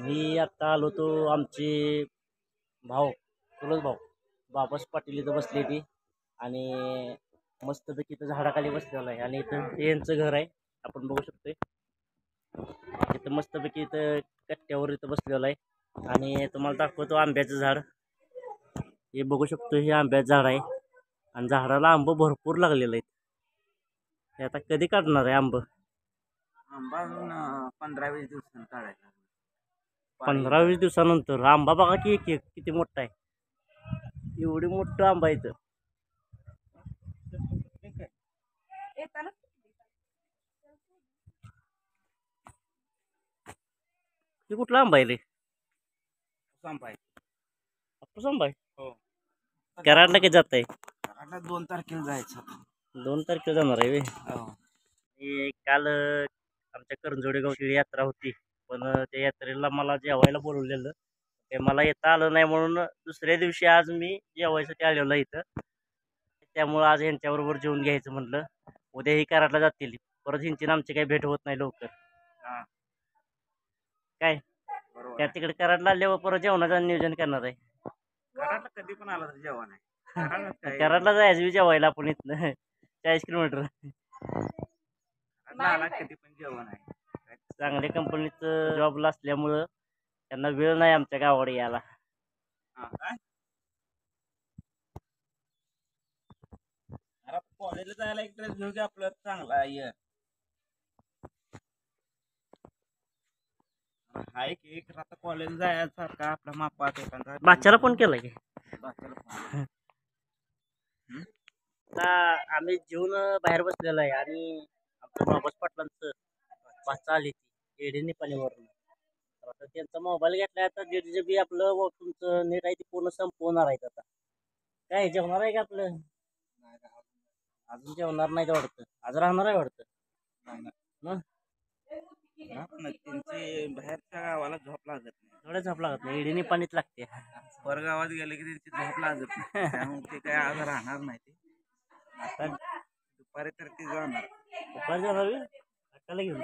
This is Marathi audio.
मी आता आलो तो आमचे भाऊ चुलत भाऊ बाबास पाटील इथं बसली ती आणि मस्तपैकी इथं झाडाखाली बसलेला आहे आणि इथं हे यांचं घर आहे. आपण बघू शकतोय इथं मस्तपैकी इथं कट्ट्यावर इथं बसलेलं आहे आणि तुम्हाला दाखवतो आंब्याचं झाड. हे बघू शकतो हे आंब्याचं झाड आहे आणि झाडाला आंब भरपूर लागलेलं आहे. हे आता कधी काढणार आहे आंब? आंबा अजून 15-20 दिवसांनी काढायचा. 15-20 दिवसानंतर आंबा बघा की एक एक किती मोठा आहे. एवढी मोठं आंबा आहे इथं. हे कुठला आंबा आहे रे? आंबा आहे. हापूस आंबा आहे. हो. कराडला कधी जात आहे? आता 2 तारखेला जायचं. 2 तारखेला जाणार आहे वे. हो. काल आमच्या करंजोडे गावची यात्रा होती पण त्या यात्रेला मला जेवायला बोलवलेलं ते मला येता आलं नाही म्हणून दुसऱ्या दिवशी आज मी जेवायसाठी आलेलो इथं. त्यामुळं आज यांच्याबरोबर जेवून घ्यायचं म्हटलं. उद्या ही कराडला जातील परत ह्यांची आणि आमची काही भेट होत नाही लवकर. काय त्या तिकडे कराडला आल्यावर परत जेवणाचं नियोजन करणार आहे. कराडला कधी पण आला तर जेवण आहे. कराडला जायचं बी जेवायला आपण इथनं 40 किलोमीटर. आला कधी पण जेवण आहे. चांगल्या कंपनीत जॉबला असल्यामुळं त्यांना वेळ नाही आमच्या गावाकडे यायला. कॉलेजला जायला एक ड्रेस घेऊ की आपलं चांगला आहे. हाय की एक आता कॉलेज जायसारखा आपला मापात एखादा बाच्याला फोन केला की बाच्याला आता आम्ही जेवून बाहेर बसलेलो आहे आणि आमच्या बाबास पाटलांचं वाचा आली ती एडी निपाणीवरून. आता त्यांचा मोबाईल घेतला आता 1.5 GB आपलं तुमचं नेट आहे ते पूर्ण संपवणार आहेत आता. काय जेवणार आहे का आपलं? अजून जेवणार नाही वाटतं. आज राहणार आहे वाटतं. त्यांची बाहेरच्या गावाला झोप लागत नाही. थोडं झोप लागत नाही एडीने पाणीच लागते. परगावात गेले की त्यांची झोप लागत नाही त्यामुळे ते काय आज राहणार नाही. ते आता दुपारी तर ती जाणार. दुपारी जाणार अक्काला घेऊन.